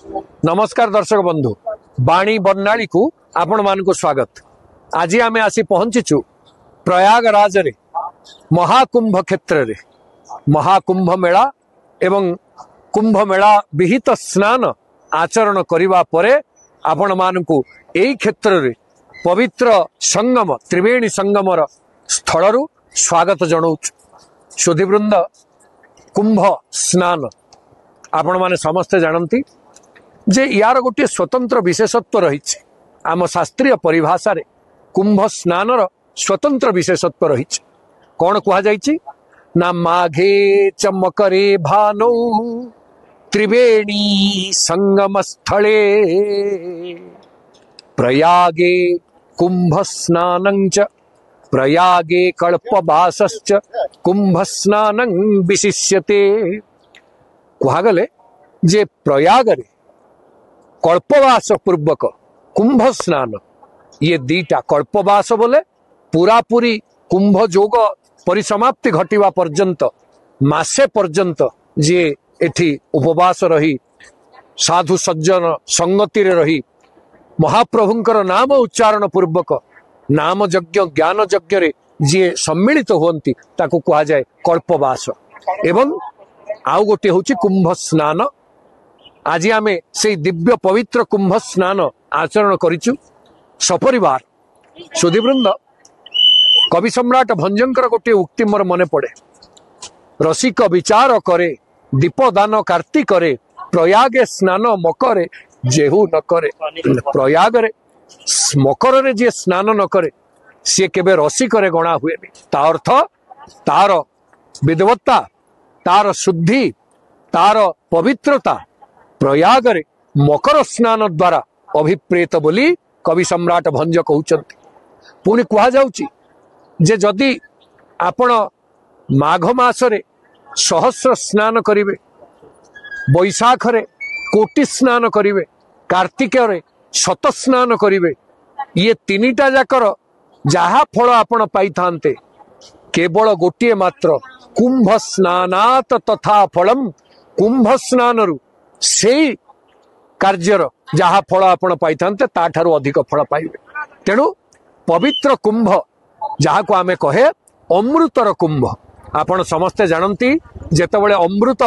नमस्कार दर्शक बंधु बाणी बर्णाली को आपण मान को स्वागत। आज आम आसी पहुंचीचु प्रयागराज रे महाकुंभ क्षेत्र रे महाकुंभ मेला एवं कुंभ मेला विहित स्नान आचरण करिवा परे आपण मान को एई क्षेत्र रे पवित्र संगम त्रिवेणी संगमर स्थल रु स्वागत जनाऊँ। सुधीवृंद कुंभ स्नान आपण माने समस्ते जानती जे यार गोटे स्वतंत्र विशेषत्व रही आम शास्त्रीय परिभाषा रे कुंभ स्नानर स्वतंत्र विशेषत्व रही कौन कहुई ना माघे च मकरे भानौ त्रिवेणी संगम स्थले प्रयागे कुंभ स्नानं च प्रयागे कल्पवासश्च कुंभ स्नानं विशिष्यते। कहगले जे प्रयाग रे कल्पवास पूर्वक कुंभ स्नान ये दीटा कल्पवास बोले पूरापूरी कुंभ जोग परिसमाप्ति घटिवा पर्यंत मासे पर्यंत जे एठी उपवास रही साधु सज्जन संगति रे रही महाप्रभुंकर नाम उच्चारण पूर्वक नाम यज्ञ ज्ञान यज्ञ रे जे सम्मिलित होती ताकू कहा जाए कल्पवास। एवं आउ गोटे होची कुंभ स्नान। आज आमे से दिव्य पवित्र कुंभ स्नान आचरण करिचु सपरिवार। सुधीवृंद कवि सम्राट भंजंकर गोटे उक्ति मोर मने पड़े, रसिक विचार करे दीपदान कार्तिक रे प्रयागे स्नान मकरे जेहू न करे। प्रयाग रे मकर रे जे स्नान न करे सी केबे रसिक रे गणा हुए। ता अर्थ तार विद्वत्ता तार शुद्धि तार पवित्रता प्रयाग रे मकर स्नान द्वारा अभिप्रेत बोली कवि सम्राट भंज कहउचंती। पुणी कहा जाउची जे जदि आपण माघ मास रे सहस्र स्नान करिवे, बैशाख रे कोटि स्नान करिवे, कार्तिक रे शत स्नान करिवे, ये तीनिटा जाकर जहा फल आपण पाई थांते केवल गोटे मात्र कुंभ स्नानात तथा फलम। कुंभ स्नान रु से कार्यर जहा फल आपण पाई थांते ताठारु अधिक फल पाइबे। तेणु पवित्र कुंभ जहा को आमे कहे अमृतर कुंभ। आपण समस्ते जानती जेतेबेले अमृत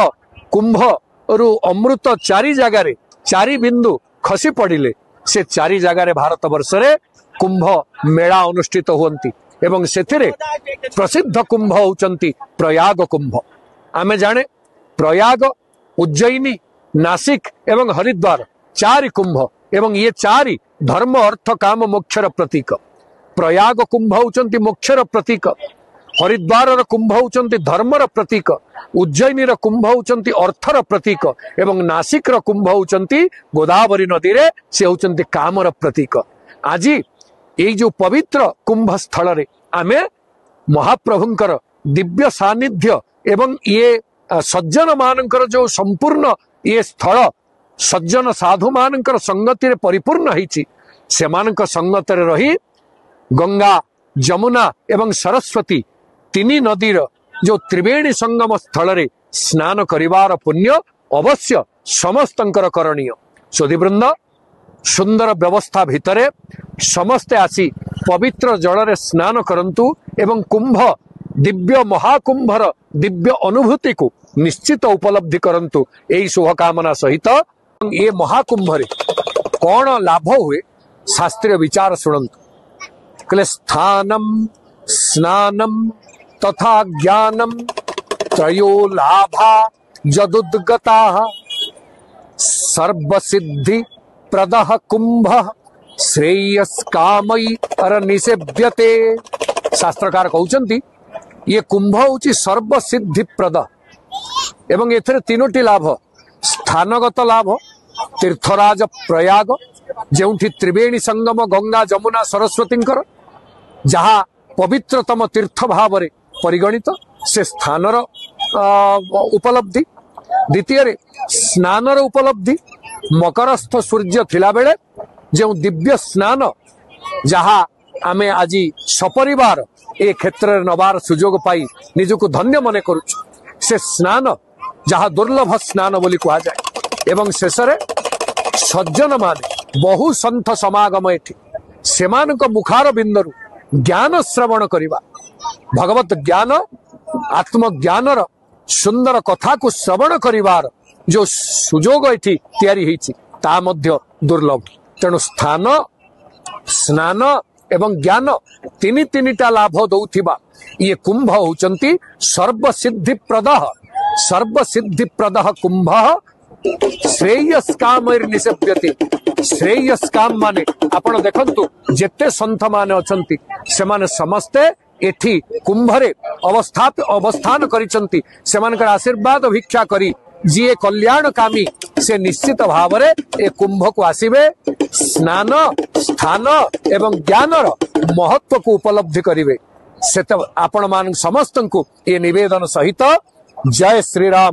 कुंभ रु अमृत चारि जगार चारि बिंदु खसी पड़िले से चारि जगार भारत वर्ष रे कुंभ मेला अनुष्ठित होती एवं सेथिरे प्रसिद्ध कुंभ होचंती प्रयाग कुंभ। आमे जाने प्रयाग उज्जयिनी नासिक एवं हरिद्वार चारि कुंभ एवं ये चारि धर्म अर्थ काम मोक्षर प्रतीक। प्रयाग कुंभ होचंती मोक्षर प्रतीक, हरिद्वार कुंभ होचंती धर्मर प्रतीक, उज्जयिनी कुंभ होचंती अर्थर प्रतीक एवं नासिक कुंभ होचंती गोदावरी नदी रे से होचंती कामर प्रतीक। आज ये जो पवित्र कुंभ स्थल रे आमे महाप्रभुंकर दिव्य सानिध्य एवं ये सज्जन मानकर जो संपूर्ण ये स्थल सज्जन साधु मानकर संगति रे परिपूर्ण होईची सेमानक संगत रे रही गंगा जमुना एवं सरस्वती तीनी नदीर जो त्रिवेणी संगम स्थल रे स्नान करिवार पुण्य अवश्य समस्तंकर करणीय। सुधीवृंद सुंदर व्यवस्था भितरे समस्ते आसी पवित्र जल रे स्नान करंतु एवं कुंभ दिव्य महाकुंभर दिव्य अनुभूति को निश्चित उपलब्धि करंतु एई शुभकामना सहित ये महाकुंभ रे कौन लाभ हुए शास्त्रीय विचार सुनंतु। कले स्थानम स्नानम तथा ज्ञानम त्रयो लाभा यदुद्गता सर्वसिद्धि प्रदः कुंभ श्रेयस कामई अर निसेव्यते। शास्त्रकार कहउचंती ये कुंभ होची सर्वसिद्धि प्रद एवं एथरे तीनोटी लाभ, स्थानगत लाभ तीर्थराज प्रयाग जेउठी त्रिवेणी संगम गंगा जमुना सरस्वतींकर जहा पवित्रतम तीर्थ भाव रे परिगणित से स्थानर उपलब्धि। द्वितीय रे स्नानर उपलब्धि, मकरस्थ सूर्य थिला बेले जो दिव्य स्नान जहा आमे आज सपरिवार ए क्षेत्र नबार सुजोग पाई निजको धन्य मने करूछु से स्नान जहा दुर्लभ स्नान बोली कहा जाए एवं शेष सज्जन माने बहु संथ समागम एठी सेमानक मुखार बिंदरु ज्ञान श्रवण करिबा भगवत ज्ञान आत्मज्ञानर सुंदर कथा को श्रवण करिवार जो सुजोग एठी तयारी हेछि ता मध्य दुर्लभ तेणु स्थान स्नान एवं ज्ञान तीन तीनटा लाभ दौथिबा ये कुंभ होचंती सर्वसिद्धि प्रद कुंभ श्रेयस काम निसेप्यते श्रेयस काम माने आपण देखंतु जेते संत माने अछंती से माने समस्ते एठी कुंभरे अवस्थान करिसंती सेमानकर आशीर्वाद भिक्षा करी जी कल्याणकामी से निश्चित भाव ए कुंभ को आसीबे स्नान स्थान एवं ज्ञानर महत्व को उपलब्धि करिवे से आपण मान समस्त को ये निवेदन सहित जय श्री राम।